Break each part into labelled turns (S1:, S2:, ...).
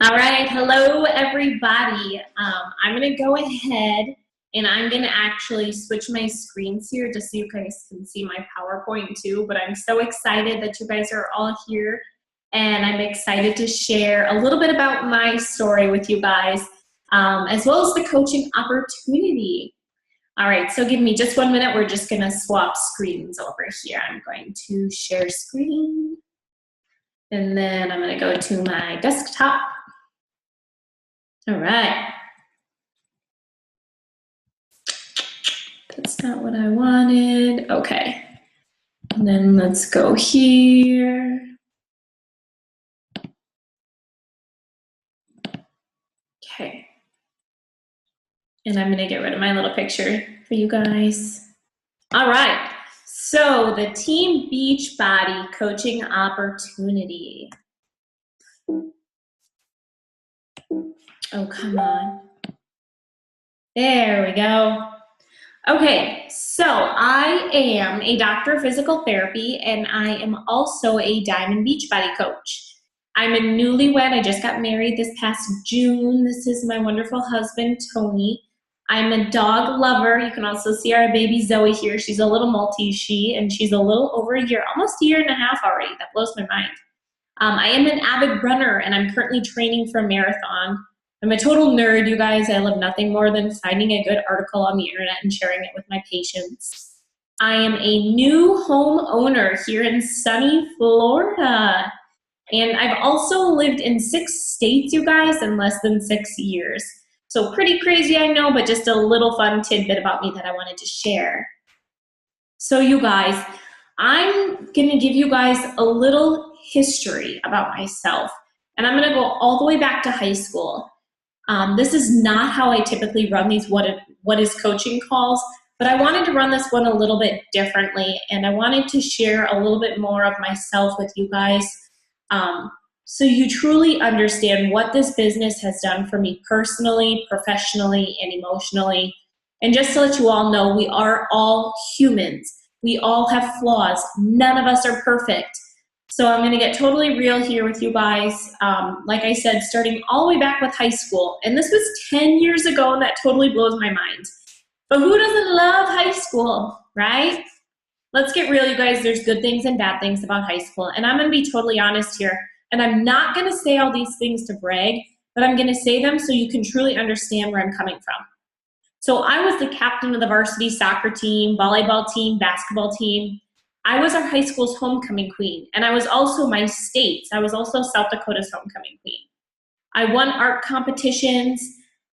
S1: All right, hello everybody. I'm gonna go ahead and I'm gonna actually switch my screens here just so you guys can see my PowerPoint too, but I'm so excited that you guys are all here and I'm excited to share a little bit about my story with you guys, as well as the coaching opportunity. All right, so give me just 1 minute. We're just gonna swap screens over here. I'm going to share screen and then I'm gonna go to my desktop. All right. That's not what I wanted. Okay. And then let's go here. Okay. And I'm going to get rid of my little picture for you guys. All right. So the Team Beachbody coaching opportunity. Oh, come on. There we go. Okay, so I am a doctor of physical therapy and I am also a Diamond Beachbody coach. I'm a newlywed. I just got married this past June. This is my wonderful husband, Tony. I'm a dog lover. You can also see our baby Zoe here. She's a little Maltese, and she's a little over a year, almost a year and a half already. That blows my mind. I am an avid runner, and I'm currently training for a marathon. I'm a total nerd, you guys. I love nothing more than finding a good article on the internet and sharing it with my patients. I am a new home owner here in sunny Florida. And I've also lived in 6 states, you guys, in less than 6 years. So pretty crazy, I know, but just a little fun tidbit about me that I wanted to share. So you guys, I'm gonna give you guys a little history about myself. And I'm gonna go all the way back to high school. This is not how I typically run these what is coaching calls, but I wanted to run this one a little bit differently, and I wanted to share a little bit more of myself with you guys, so you truly understand what this business has done for me personally, professionally, and emotionally. And just to let you all know, we are all humans. We all have flaws. None of us are perfect. So I'm going to get totally real here with you guys. Like I said, starting all the way back with high school. And this was 10 years ago, and that totally blows my mind. But who doesn't love high school, right? Let's get real, you guys. There's good things and bad things about high school. And I'm going to be totally honest here. And I'm not going to say all these things to brag, but I'm going to say them so you can truly understand where I'm coming from. So I was the captain of the varsity soccer team, volleyball team, basketball team. I was our high school's homecoming queen, and I was also my state's. I was also South Dakota's homecoming queen. I won art competitions.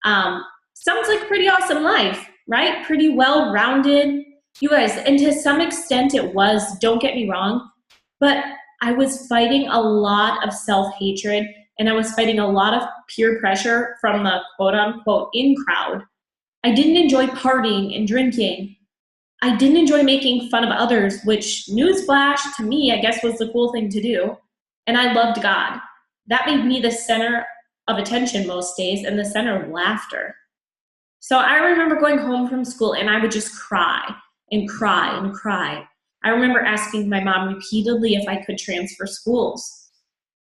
S1: Sounds like a pretty awesome life, right? Pretty well-rounded. You guys, and to some extent it was, don't get me wrong, but I was fighting a lot of self-hatred, and I was fighting a lot of peer pressure from the quote-unquote in crowd. I didn't enjoy partying and drinking. I didn't enjoy making fun of others, which, newsflash, to me, I guess was the cool thing to do. And I loved God. That made me the center of attention most days and the center of laughter. So I remember going home from school and I would just cry and cry and cry. I remember asking my mom repeatedly if I could transfer schools.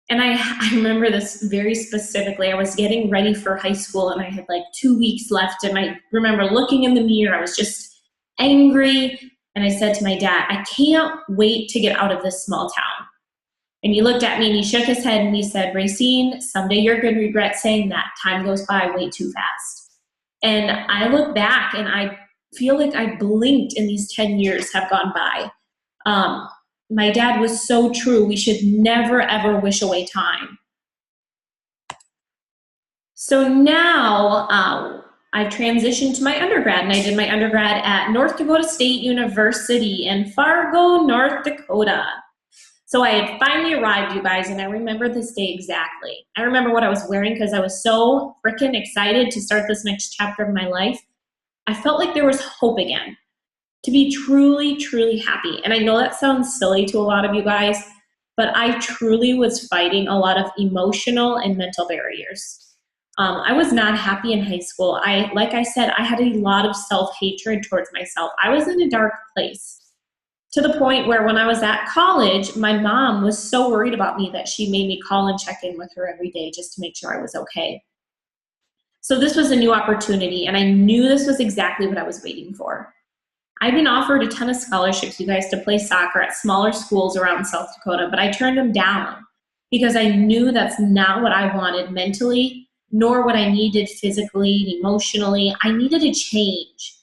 S1: And I remember this very specifically. I was getting ready for high school and I had like 2 weeks left. And I remember looking in the mirror. I was just angry. And I said to my dad, I can't wait to get out of this small town. And he looked at me and he shook his head and he said, Racine, someday you're going to regret saying that. Time goes by way too fast. And I look back and I feel like I blinked and these 10 years have gone by. My dad was so true. We should never, ever wish away time. So now I've transitioned to my undergrad, and I did my undergrad at North Dakota State University in Fargo, North Dakota. So I had finally arrived, you guys, and I remember this day exactly. I remember what I was wearing because I was so freaking excited to start this next chapter of my life. I felt like there was hope again. To be truly, truly happy. And I know that sounds silly to a lot of you guys, but I truly was fighting a lot of emotional and mental barriers. I was not happy in high school. Like I said, I had a lot of self-hatred towards myself. I was in a dark place. to the point where when I was at college, my mom was so worried about me that she made me call and check in with her every day just to make sure I was okay. So this was a new opportunity, and I knew this was exactly what I was waiting for. I've been offered a ton of scholarships, you guys, to play soccer at smaller schools around South Dakota, but I turned them down because I knew that's not what I wanted mentally, nor what I needed physically, emotionally. I needed a change.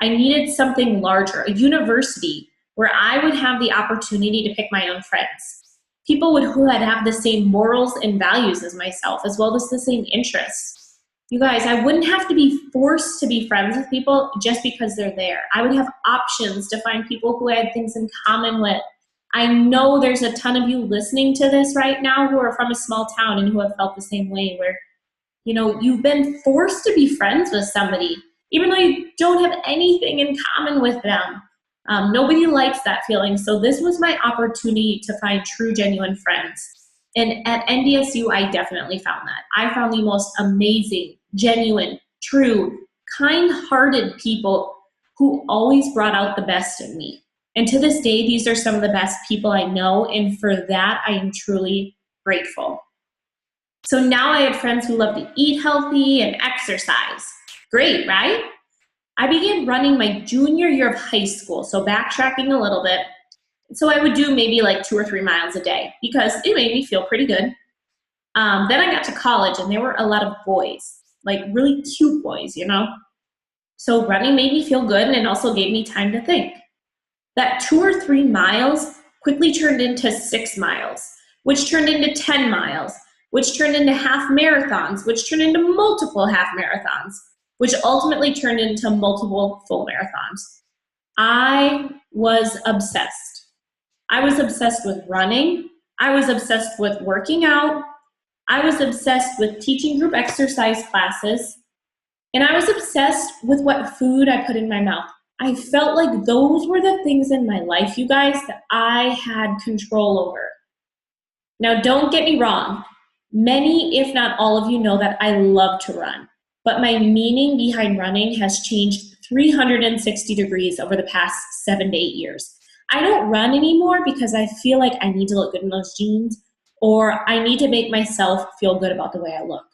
S1: I needed something larger, a university where I would have the opportunity to pick my own friends. People who would have the same morals and values as myself, as well as the same interests. You guys, I wouldn't have to be forced to be friends with people just because they're there. I would have options to find people who I had things in common with. I know there's a ton of you listening to this right now who are from a small town and who have felt the same way, where, you've been forced to be friends with somebody, even though you don't have anything in common with them. Nobody likes that feeling. So this was my opportunity to find true, genuine friends. And at NDSU, I definitely found that. I found the most amazing, genuine, true, kind-hearted people who always brought out the best in me. And to this day, these are some of the best people I know, and for that, I am truly grateful. So now I had friends who love to eat healthy and exercise. Great, right? I began running my junior year of high school, so backtracking a little bit. So I would do maybe like 2 or 3 miles a day because it made me feel pretty good. Then I got to college, and there were a lot of boys, like really cute boys, So running made me feel good, and it also gave me time to think. That 2 or 3 miles quickly turned into 6 miles, which turned into 10 miles, which turned into half marathons, which turned into multiple half marathons, which ultimately turned into multiple full marathons. I was obsessed. I was obsessed with running. I was obsessed with working out. I was obsessed with teaching group exercise classes. And I was obsessed with what food I put in my mouth. I felt like those were the things in my life, you guys, that I had control over. Now, don't get me wrong. Many, if not all of you, know that I love to run. But my meaning behind running has changed 360 degrees over the past 7 to 8 years. I don't run anymore because I feel like I need to look good in those jeans, or I need to make myself feel good about the way I look.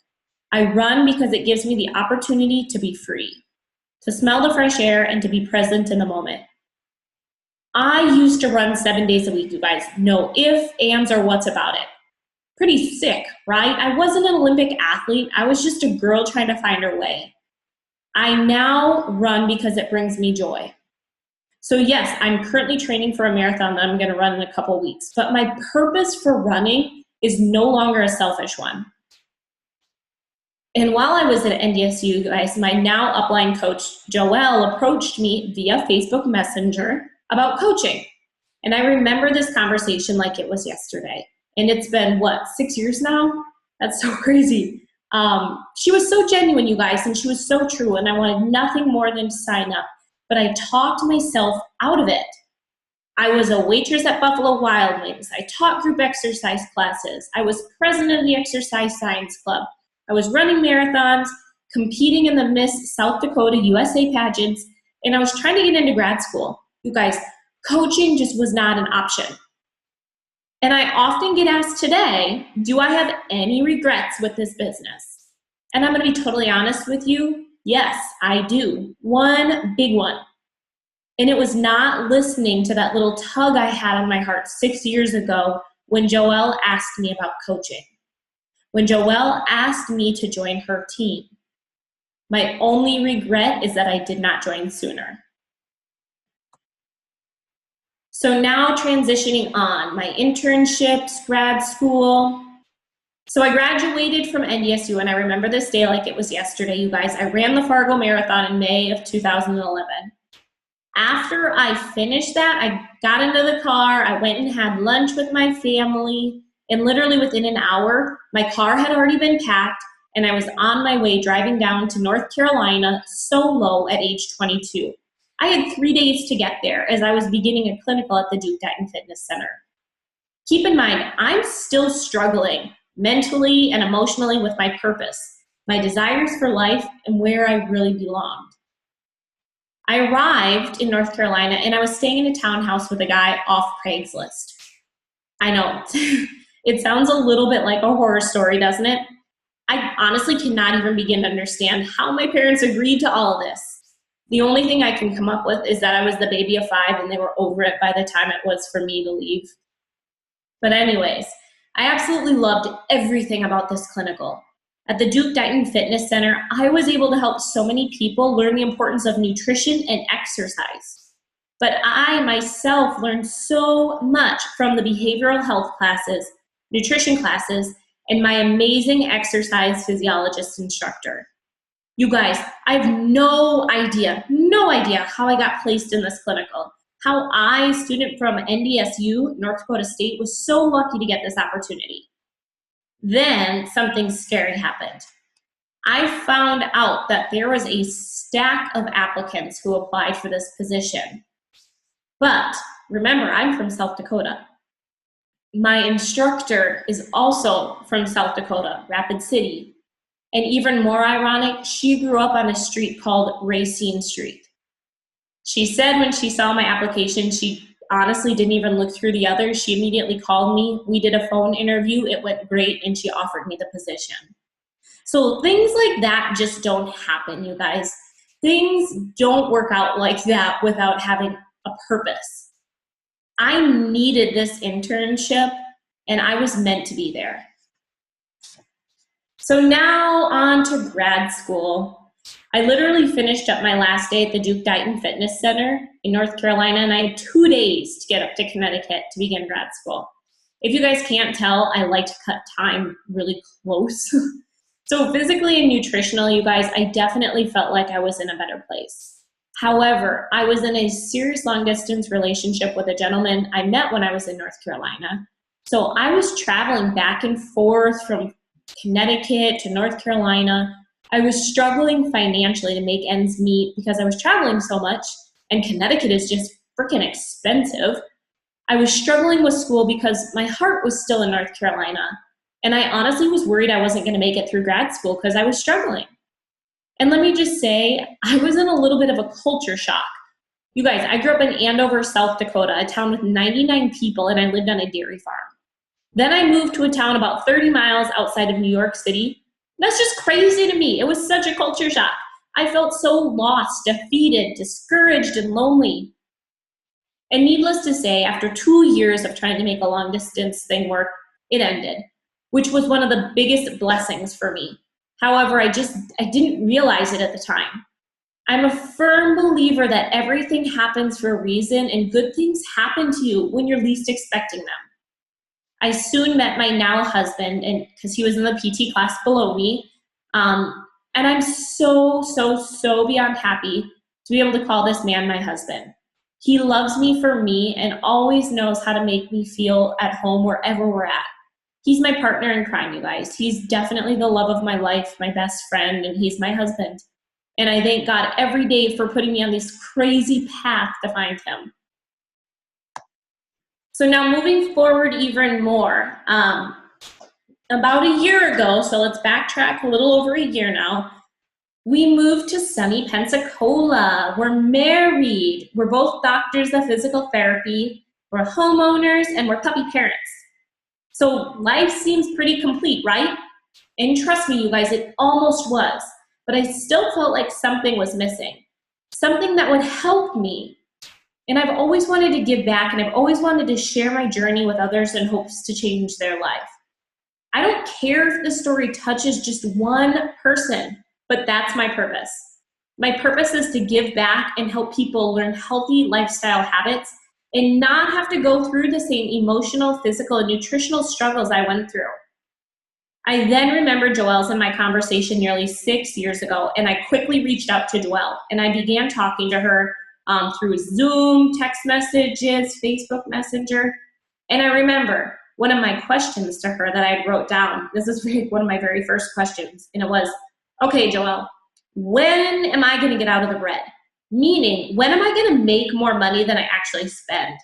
S1: I run because it gives me the opportunity to be free, to smell the fresh air, and to be present in the moment. I used to run 7 days a week, you guys. No ifs, ands, or whats about it. Pretty sick, right? I wasn't an Olympic athlete. I was just a girl trying to find her way. I now run because it brings me joy. So yes, I'm currently training for a marathon that I'm going to run in a couple weeks, but my purpose for running is no longer a selfish one. And while I was at NDSU, guys, my now upline coach, Joelle, approached me via Facebook Messenger about coaching. And I remember this conversation like it was yesterday. And it's been, 6 years now? That's so crazy. She was so genuine, you guys, and she was so true, and I wanted nothing more than to sign up. But I talked myself out of it. I was a waitress at Buffalo Wild Wings. I taught group exercise classes. I was president of the Exercise Science Club. I was running marathons, competing in the Miss South Dakota USA pageants, and I was trying to get into grad school. You guys, coaching just was not an option. And I often get asked today, do I have any regrets with this business? And I'm going to be totally honest with you. Yes, I do. One big one. And it was not listening to that little tug I had on my heart 6 years ago when Joelle asked me about coaching. When Joelle asked me to join her team. My only regret is that I did not join sooner. So now transitioning on, my internships, grad school. So I graduated from NDSU, and I remember this day like it was yesterday, you guys. I ran the Fargo Marathon in May of 2011. After I finished that, I got into the car, I went and had lunch with my family, and literally within an hour, my car had already been packed, and I was on my way driving down to North Carolina solo at age 22. I had 3 days to get there as I was beginning a clinical at the Duke Diet and Fitness Center. Keep in mind, I'm still struggling mentally and emotionally with my purpose, my desires for life, and where I really belonged. I arrived in North Carolina and I was staying in a townhouse with a guy off Craigslist. I know, it sounds a little bit like a horror story, doesn't it? I honestly cannot even begin to understand how my parents agreed to all of this. The only thing I can come up with is that I was the baby of 5 and they were over it by the time it was for me to leave. But anyways, I absolutely loved everything about this clinical. At the Duke Dighton Fitness Center, I was able to help so many people learn the importance of nutrition and exercise. But I myself learned so much from the behavioral health classes, nutrition classes, and my amazing exercise physiologist instructor. You guys, I have no idea how I got placed in this clinical. How I, student from NDSU, North Dakota State, was so lucky to get this opportunity. Then something scary happened. I found out that there was a stack of applicants who applied for this position. But remember, I'm from South Dakota. My instructor is also from South Dakota, Rapid City. And even more ironic, she grew up on a street called Racine Street. She said when she saw my application, she honestly didn't even look through the others. She immediately called me. We did a phone interview. It went great, and she offered me the position. So things like that just don't happen, you guys. Things don't work out like that without having a purpose. I needed this internship, and I was meant to be there. So now on to grad school. I literally finished up my last day at the Duke Dighton Fitness Center in North Carolina, and I had 2 days to get up to Connecticut to begin grad school. If you guys can't tell, I like to cut time really close. So physically and nutritionally, you guys, I definitely felt like I was in a better place. However, I was in a serious long-distance relationship with a gentleman I met when I was in North Carolina. So I was traveling back and forth from Connecticut to North Carolina. I was struggling financially to make ends meet because I was traveling so much, and Connecticut is just freaking expensive. I was struggling with school because my heart was still in North Carolina, and I honestly was worried I wasn't going to make it through grad school because I was struggling. And let me just say, I was in a little bit of a culture shock. You guys, I grew up in Andover, South Dakota, a town with 99 people, and I lived on a dairy farm. Then I moved to a town about 30 miles outside of New York City. That's just crazy to me. It was such a culture shock. I felt so lost, defeated, discouraged, and lonely. And needless to say, after 2 years of trying to make a long distance thing work, it ended, which was one of the biggest blessings for me. However, I didn't realize it at the time. I'm a firm believer that everything happens for a reason, and good things happen to you when you're least expecting them. I soon met my now husband, and because he was in the PT class below me, and I'm so beyond happy to be able to call this man my husband. He loves me for me and always knows how to make me feel at home wherever we're at. He's my partner in crime, you guys. He's definitely the love of my life, my best friend, and he's my husband. And I thank God every day for putting me on this crazy path to find him. So now moving forward even more, about a year ago, so let's backtrack a little over a year now, we moved to sunny Pensacola. We're married. We're both doctors of physical therapy. We're homeowners, and we're puppy parents. So life seems pretty complete, right? And trust me, you guys, it almost was. But I still felt like something was missing, something that would help me. And I've always wanted to give back, and I've always wanted to share my journey with others in hopes to change their life. I don't care if the story touches just one person, but that's my purpose. My purpose is to give back and help people learn healthy lifestyle habits and not have to go through the same emotional, physical, and nutritional struggles I went through. I then remembered Joelle's in my conversation nearly 6 years ago, and I quickly reached out to Joelle, and I began talking to her through Zoom, text messages, Facebook Messenger. And I remember one of my questions to her that I wrote down. This is one of my very first questions. And it was, okay, Joelle, when am I going to get out of the red? Meaning, when am I going to make more money than I actually spend?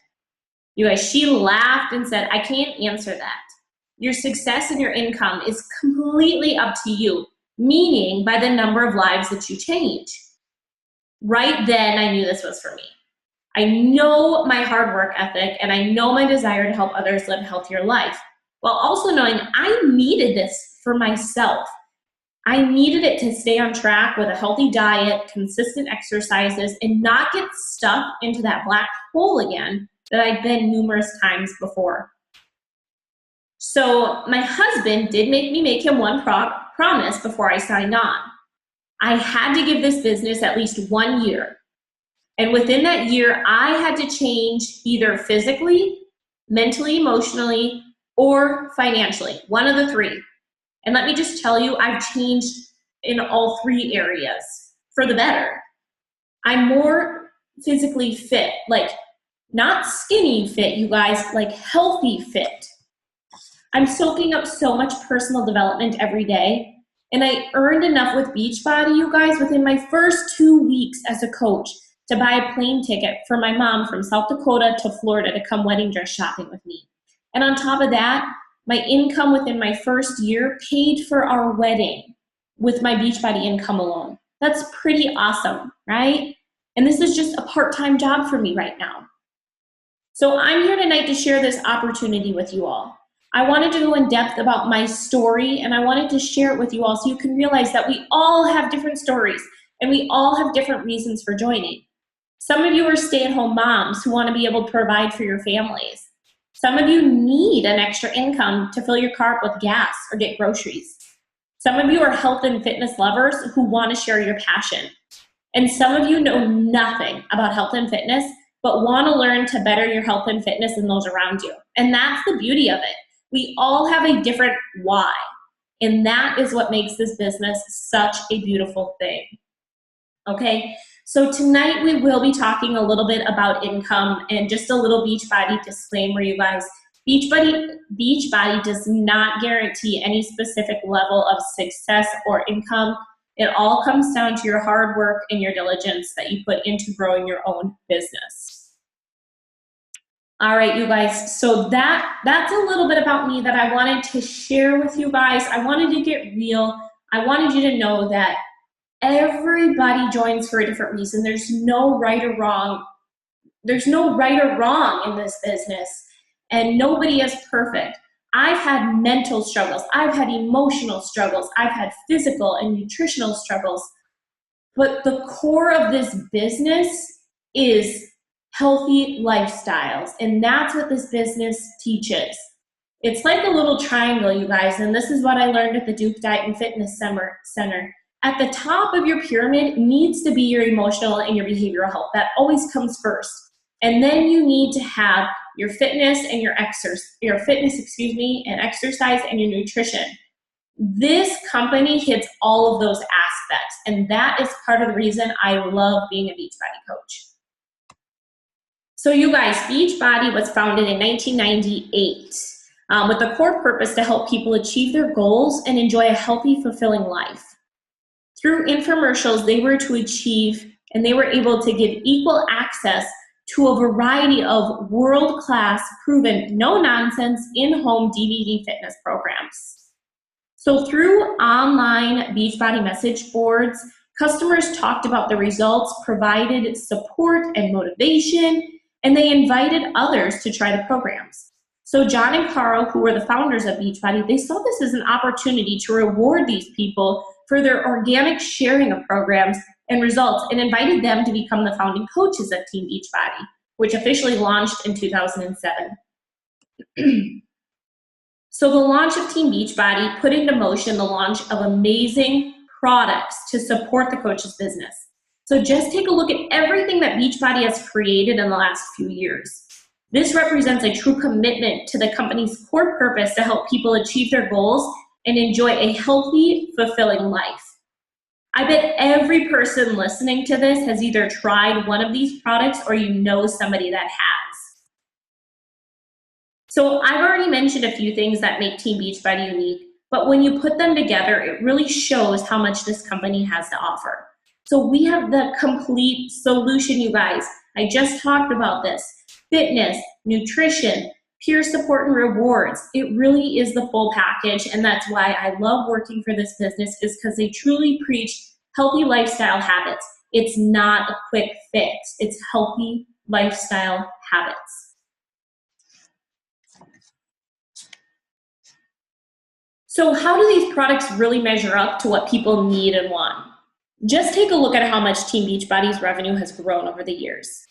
S1: You guys, she laughed and said, I can't answer that. Your success and your income is completely up to you, meaning by the number of lives that you change. Right then, I knew this was for me. I know my hard work ethic, and I know my desire to help others live a healthier life, while also knowing I needed this for myself. I needed it to stay on track with a healthy diet, consistent exercises, and not get stuck into that black hole again that I'd been numerous times before. So my husband did make him one promise before I signed on. I had to give this business at least 1 year. And within that year, I had to change either physically, mentally, emotionally, or financially, one of the three. And let me just tell you, I've changed in all three areas for the better. I'm more physically fit, like not skinny fit, you guys, like healthy fit. I'm soaking up so much personal development every day. And I earned enough with Beachbody, you guys, within my first 2 weeks as a coach to buy a plane ticket for my mom from South Dakota to Florida to come wedding dress shopping with me. And on top of that, my income within my first year paid for our wedding with my Beachbody income alone. That's pretty awesome, right? And this is just a part-time job for me right now. So I'm here tonight to share this opportunity with you all. I wanted to go in depth about my story, and I wanted to share it with you all so you can realize that we all have different stories and we all have different reasons for joining. Some of you are stay-at-home moms who want to be able to provide for your families. Some of you need an extra income to fill your car up with gas or get groceries. Some of you are health and fitness lovers who want to share your passion. And some of you know nothing about health and fitness, but want to learn to better your health and fitness and those around you. And that's the beauty of it. We all have a different why. And that is what makes this business such a beautiful thing. Okay, so tonight we will be talking a little bit about income and just a little Beachbody disclaimer, you guys. Beachbody does not guarantee any specific level of success or income. It all comes down to your hard work and your diligence that you put into growing your own business. All right, you guys, so that's a little bit about me that I wanted to share with you guys. I wanted to get real. I wanted you to know that everybody joins for a different reason. There's no right or wrong. There's no right or wrong in this business, and nobody is perfect. I've had mental struggles. I've had emotional struggles. I've had physical and nutritional struggles. But the core of this business is healthy lifestyles, and that's what this business teaches. It's like a little triangle, you guys, and this is what I learned at the Duke Diet and Fitness Center. At the top of your pyramid needs to be your emotional and your behavioral health. That always comes first. And then you need to have your fitness and and exercise and your nutrition. This company hits all of those aspects, and that is part of the reason I love being a Beachbody coach. So you guys, Beachbody was founded in 1998 with the core purpose to help people achieve their goals and enjoy a healthy, fulfilling life. Through infomercials, they were able to give equal access to a variety of world-class, proven, no-nonsense, in-home DVD fitness programs. So through online Beachbody message boards, customers talked about the results, provided support and motivation, and they invited others to try the programs. So John and Carl, who were the founders of Beachbody, they saw this as an opportunity to reward these people for their organic sharing of programs and results, and invited them to become the founding coaches of Team Beachbody, which officially launched in 2007. So the launch of Team Beachbody put into motion the launch of amazing products to support the coach's business. So just take a look at everything that Beachbody has created in the last few years. This represents a true commitment to the company's core purpose to help people achieve their goals and enjoy a healthy, fulfilling life. I bet every person listening to this has either tried one of these products or you know somebody that has. So I've already mentioned a few things that make Team Beachbody unique, but when you put them together, it really shows how much this company has to offer. So we have the complete solution, you guys. I just talked about this. Fitness, nutrition, peer support and rewards. It really is the full package, and that's why I love working for this business, is because they truly preach healthy lifestyle habits. It's not a quick fix. It's healthy lifestyle habits. So how do these products really measure up to what people need and want? Just take a look at how much Team Beachbody's revenue has grown over the years.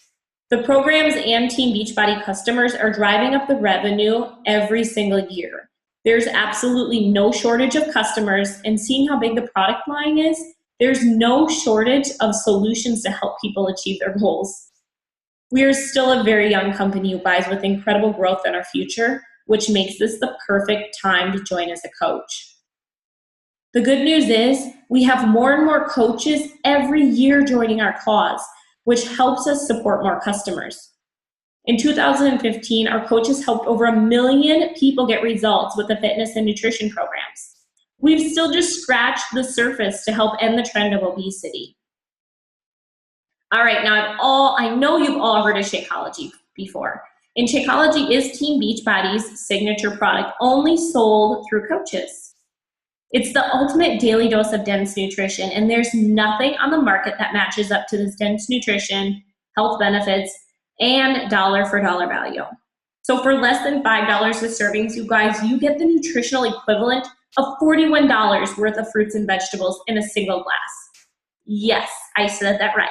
S1: The programs and Team Beachbody customers are driving up the revenue every single year. There's absolutely no shortage of customers, and seeing how big the product line is, there's no shortage of solutions to help people achieve their goals. We are still a very young company, you guys, with incredible growth in our future, which makes this the perfect time to join as a coach. The good news is we have more and more coaches every year joining our cause, which helps us support more customers. In 2015, our coaches helped over 1 million people get results with the fitness and nutrition programs. We've still just scratched the surface to help end the trend of obesity. All right, now I know you've all heard of Shakeology before. And Shakeology is Team Beachbody's signature product, only sold through coaches. It's the ultimate daily dose of dense nutrition, and there's nothing on the market that matches up to this dense nutrition, health benefits, and dollar for dollar value. So for less than $5 with servings, you guys, you get the nutritional equivalent of $41 worth of fruits and vegetables in a single glass. Yes, I said that right.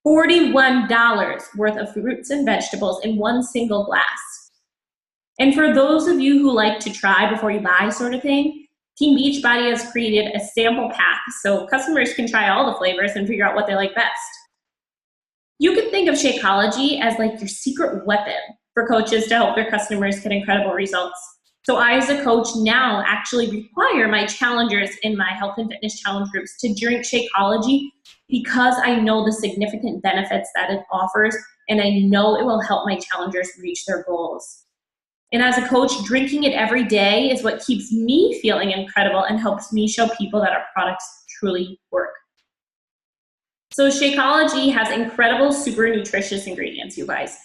S1: $41 worth of fruits and vegetables in one single glass. And for those of you who like to try before you buy sort of thing, Team Beachbody has created a sample pack so customers can try all the flavors and figure out what they like best. You can think of Shakeology as like your secret weapon for coaches to help their customers get incredible results. So I, as a coach, now actually require my challengers in my health and fitness challenge groups to drink Shakeology because I know the significant benefits that it offers, and I know it will help my challengers reach their goals. And as a coach, drinking it every day is what keeps me feeling incredible and helps me show people that our products truly work. So Shakeology has incredible, super nutritious ingredients, you guys.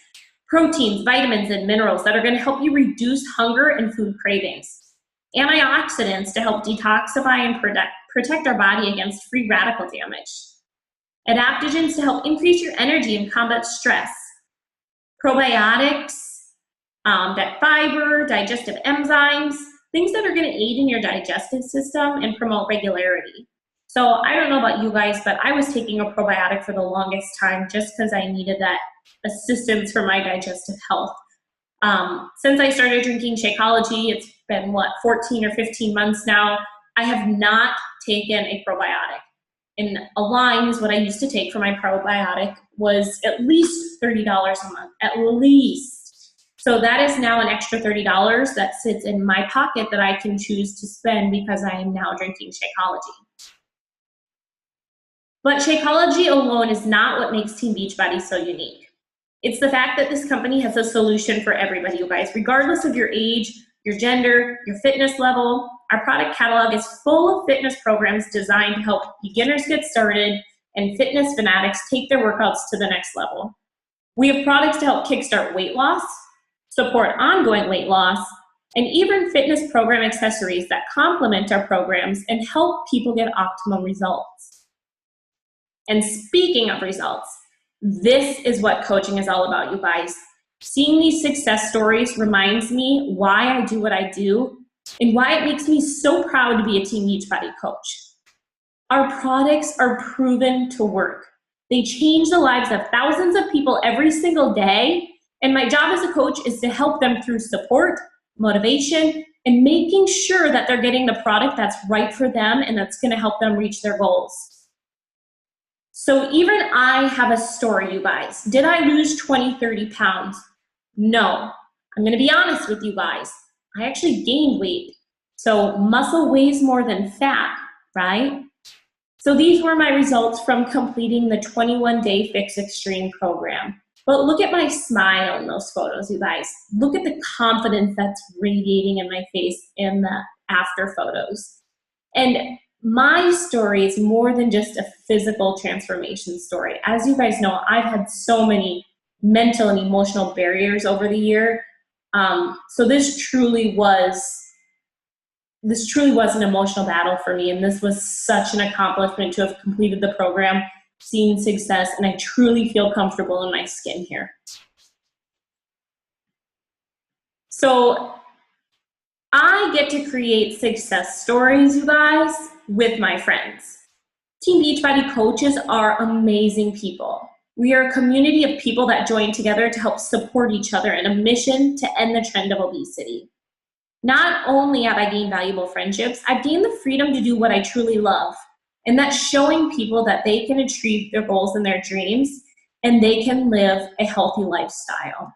S1: Proteins, vitamins, and minerals that are going to help you reduce hunger and food cravings. Antioxidants to help detoxify and protect our body against free radical damage. Adaptogens to help increase your energy and combat stress. Probiotics, that fiber, digestive enzymes, things that are going to aid in your digestive system and promote regularity. So I don't know about you guys, but I was taking a probiotic for the longest time just because I needed that assistance for my digestive health. Since I started drinking Shakeology, it's been 14 or 15 months now, I have not taken a probiotic. And Align is what I used to take for my probiotic was at least $30 a month, at least. So that is now an extra $30 that sits in my pocket that I can choose to spend because I am now drinking Shakeology. But Shakeology alone is not what makes Team Beachbody so unique. It's the fact that this company has a solution for everybody, you guys, regardless of your age, your gender, your fitness level. Our product catalog is full of fitness programs designed to help beginners get started and fitness fanatics take their workouts to the next level. We have products to help kickstart weight loss, support ongoing weight loss, and even fitness program accessories that complement our programs and help people get optimal results. And speaking of results, this is what coaching is all about, you guys. Seeing these success stories reminds me why I do what I do and why it makes me so proud to be a Team Beachbody coach. Our products are proven to work. They change the lives of thousands of people every single day, and my job as a coach is to help them through support, motivation, and making sure that they're getting the product that's right for them and that's going to help them reach their goals. So even I have a story, you guys. Did I lose 20, 30 pounds? No. I'm going to be honest with you guys. I actually gained weight. So muscle weighs more than fat, right? So these were my results from completing the 21-day Fix Extreme program. But look at my smile in those photos, you guys. Look at the confidence that's radiating in my face in the after photos. And my story is more than just a physical transformation story. As you guys know, I've had so many mental and emotional barriers over the year. So this truly was an emotional battle for me, and this was such an accomplishment to have completed the program seen success, and I truly feel comfortable in my skin here. So I get to create success stories, you guys, with my friends. Team Beachbody coaches are amazing people. We are a community of people that join together to help support each other in a mission to end the trend of obesity. Not only have I gained valuable friendships, I've gained the freedom to do what I truly love, and that's showing people that they can achieve their goals and their dreams, and they can live a healthy lifestyle.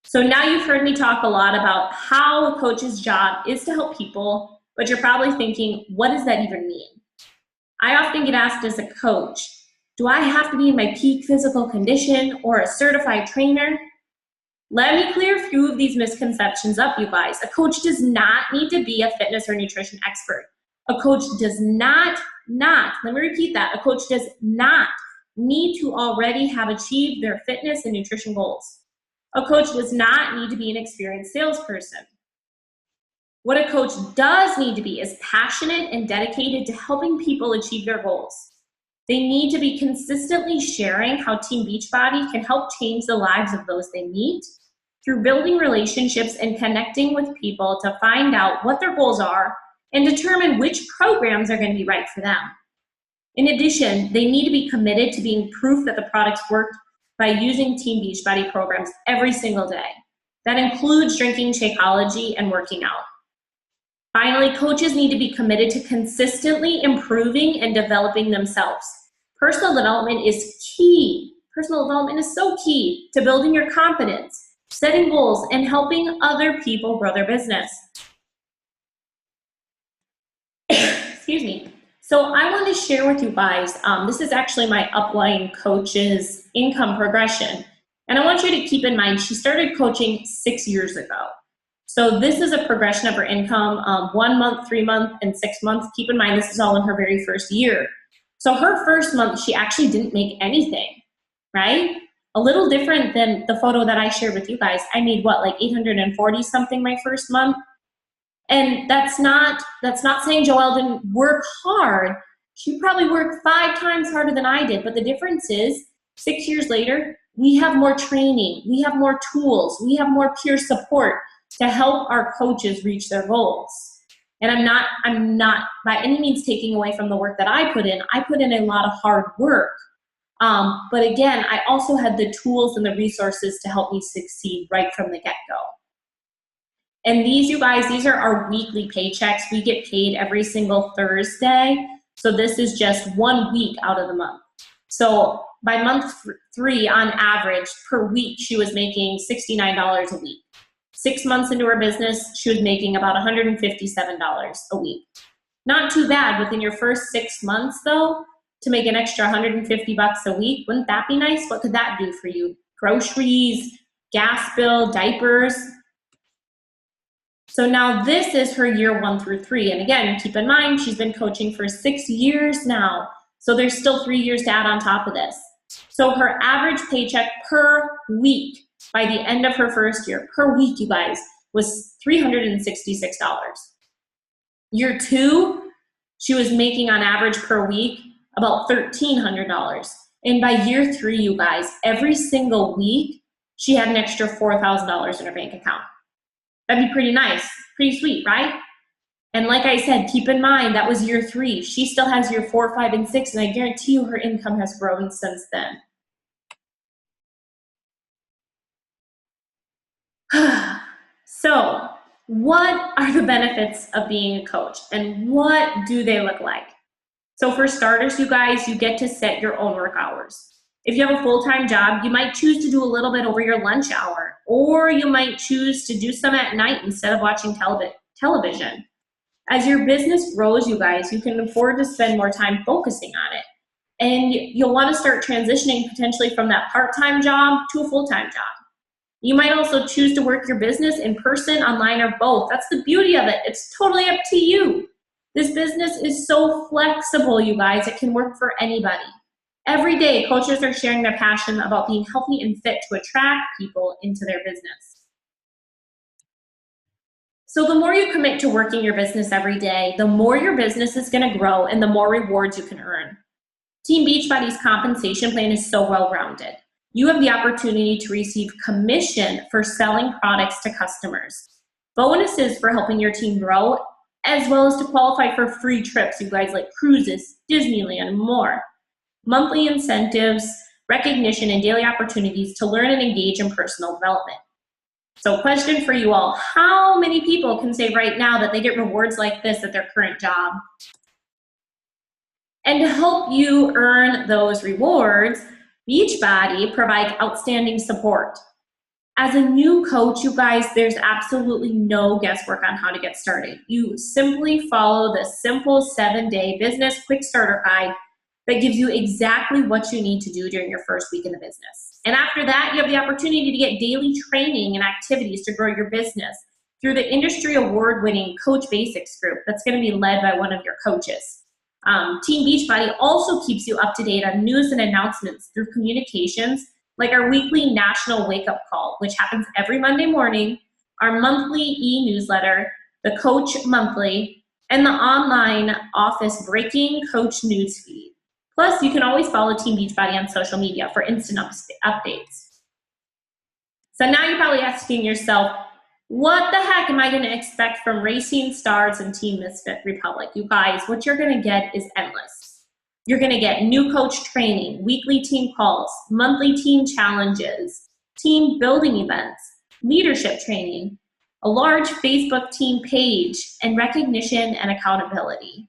S1: So now you've heard me talk a lot about how a coach's job is to help people, but you're probably thinking, what does that even mean? I often get asked as a coach, do I have to be in my peak physical condition or a certified trainer? Let me clear a few of these misconceptions up, you guys. A coach does not need to be a fitness or nutrition expert. A coach does not, let me repeat that, a coach does not need to already have achieved their fitness and nutrition goals. A coach does not need to be an experienced salesperson. What a coach does need to be is passionate and dedicated to helping people achieve their goals. They need to be consistently sharing how Team Beachbody can help change the lives of those they meet through building relationships and connecting with people to find out what their goals are and determine which programs are going to be right for them. In addition, they need to be committed to being proof that the products work by using Team Beachbody programs every single day. That includes drinking Shakeology and working out. Finally, coaches need to be committed to consistently improving and developing themselves. Personal development is key. Personal development is so key to building your confidence, setting goals, and helping other people grow their business. Excuse me. So I want to share with you guys, this is actually my upline coach's income progression. And I want you to keep in mind, she started coaching 6 years ago. So this is a progression of her income, 1 month, 3 months, and 6 months. Keep in mind, this is all in her very first year. So her first month, she actually didn't make anything, right? A little different than the photo that I shared with you guys. I made what, like 840 something my first month? And that's not saying Joelle didn't work hard. She probably worked 5 times harder than I did. But the difference is 6 years later, we have more training, we have more tools, we have more peer support to help our coaches reach their goals. And I'm not by any means taking away from the work that I put in. I put in a lot of hard work. But again, I also had the tools and the resources to help me succeed right from the get-go. And these, you guys, these are our weekly paychecks. We get paid every single Thursday. So this is just 1 week out of the month. So by month 3, on average, per week, she was making $69 a week. 6 months into her business, she was making about $157 a week. Not too bad. Within your first 6 months, though, to make an extra $150 a week, wouldn't that be nice? What could that do for you? Groceries, gas bill, diapers. So now this is her year 1 through 3. And again, keep in mind, she's been coaching for 6 years now. So there's still 3 years to add on top of this. So her average paycheck per week by the end of her first year, per week, you guys, was $366. Year 2, she was making on average per week about $1,300. And by year 3, you guys, every single week, she had an extra $4,000 in her bank account. That'd be pretty nice, pretty sweet, right? And like I said, keep in mind, that was year 3. She still has year 4, 5, and 6, and I guarantee you her income has grown since then. So, what are the benefits of being a coach, and what do they look like? So for starters, you guys, you get to set your own work hours. If you have a full-time job, you might choose to do a little bit over your lunch hour, or you might choose to do some at night instead of watching television. As your business grows, you guys, you can afford to spend more time focusing on it. And you'll want to start transitioning potentially from that part-time job to a full-time job. You might also choose to work your business in person, online, or both. That's the beauty of it. It's totally up to you. This business is so flexible, you guys. It can work for anybody. Every day, coaches are sharing their passion about being healthy and fit to attract people into their business. So the more you commit to working your business every day, the more your business is going to grow and the more rewards you can earn. Team Beachbody's compensation plan is so well-rounded. You have the opportunity to receive commission for selling products to customers, bonuses for helping your team grow, as well as to qualify for free trips, you guys, like cruises, Disneyland, and more. Monthly incentives, recognition, and daily opportunities to learn and engage in personal development. So question for you all, how many people can say right now that they get rewards like this at their current job? And to help you earn those rewards, Beachbody provides outstanding support. As a new coach, you guys, there's absolutely no guesswork on how to get started. You simply follow the simple 7-day business quick starter guide that gives you exactly what you need to do during your first week in the business. And after that, you have the opportunity to get daily training and activities to grow your business through the industry award-winning Coach Basics group that's going to be led by one of your coaches. Team Beachbody also keeps you up to date on news and announcements through communications like our weekly national wake-up call, which happens every Monday morning, our monthly e-newsletter, the Coach Monthly, and the online office breaking Coach newsfeed. Plus, you can always follow Team Beachbody on social media for instant updates. So now you're probably asking yourself, what the heck am I going to expect from Racine Stars and Team Misfit Republic? You guys, what you're going to get is endless. You're going to get new coach training, weekly team calls, monthly team challenges, team building events, leadership training, a large Facebook team page, and recognition and accountability.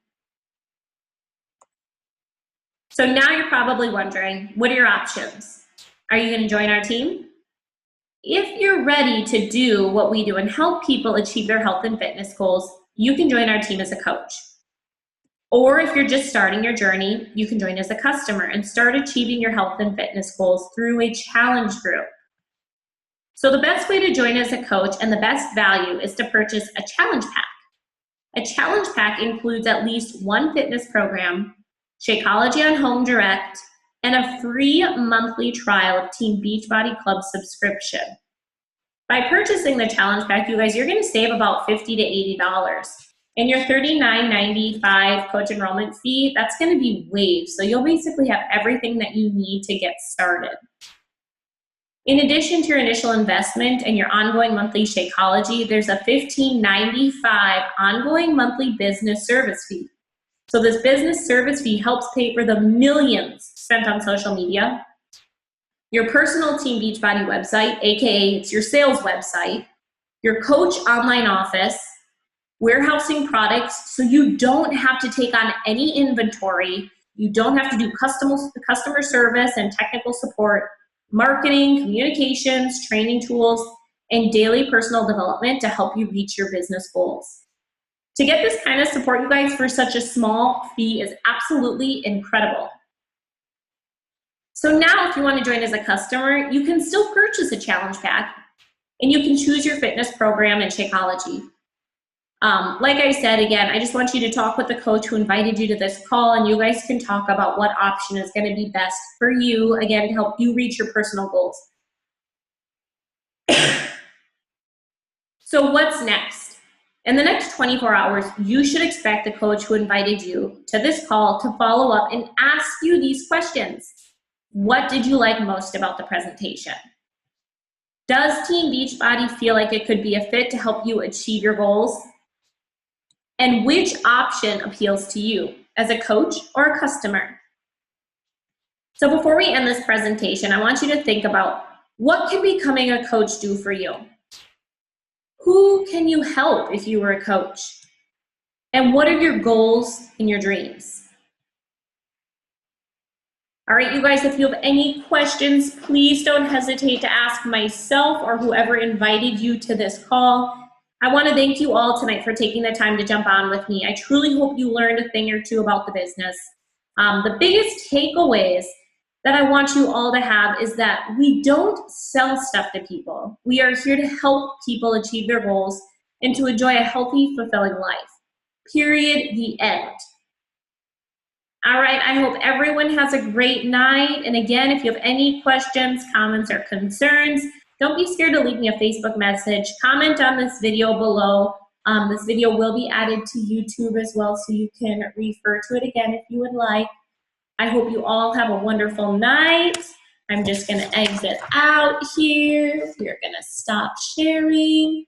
S1: So now you're probably wondering, what are your options? Are you going to join our team? If you're ready to do what we do and help people achieve their health and fitness goals, you can join our team as a coach. Or if you're just starting your journey, you can join as a customer and start achieving your health and fitness goals through a challenge group. So the best way to join as a coach and the best value is to purchase a challenge pack. A challenge pack includes at least one fitness program, Shakeology on Home Direct, and a free monthly trial of Team Beachbody Club subscription. By purchasing the challenge pack, you guys, you're going to save about $50 to $80. And your $39.95 coach enrollment fee, that's going to be waived. So you'll basically have everything that you need to get started. In addition to your initial investment and your ongoing monthly Shakeology, there's a $15.95 ongoing monthly business service fee. So this business service fee helps pay for the millions spent on social media, your personal Team Beachbody website, aka it's your sales website, your coach online office, warehousing products so you don't have to take on any inventory, you don't have to do customer service and technical support, marketing, communications, training tools, and daily personal development to help you reach your business goals. To get this kind of support, you guys, for such a small fee is absolutely incredible. So now if you want to join as a customer, you can still purchase a challenge pack and you can choose your fitness program and Shakeology. Like I said, again, I just want you to talk with the coach who invited you to this call, and you guys can talk about what option is going to be best for you, again, to help you reach your personal goals. So what's next? In the next 24 hours, you should expect the coach who invited you to this call to follow up and ask you these questions. What did you like most about the presentation? Does Team Beachbody feel like it could be a fit to help you achieve your goals? And which option appeals to you, as a coach or a customer? So before we end this presentation, I want you to think about, what can becoming a coach do for you? Who can you help if you were a coach? And what are your goals and your dreams? All right, you guys, if you have any questions, please don't hesitate to ask myself or whoever invited you to this call. I want to thank you all tonight for taking the time to jump on with me. I truly hope you learned a thing or two about the business. The biggest takeaways that I want you all to have is that we don't sell stuff to people. We are here to help people achieve their goals and to enjoy a healthy, fulfilling life. Period. The end. All right, I hope everyone has a great night. And again, if you have any questions, comments, or concerns, don't be scared to leave me a Facebook message. Comment on this video below. This video will be added to YouTube as well, so you can refer to it again if you would like. I hope you all have a wonderful night. I'm just going to exit out here. We're going to stop sharing.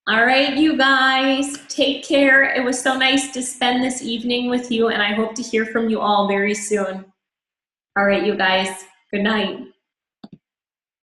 S1: All right, you guys, take care. It was so nice to spend this evening with you, and I hope to hear from you all very soon. All right, you guys, good night.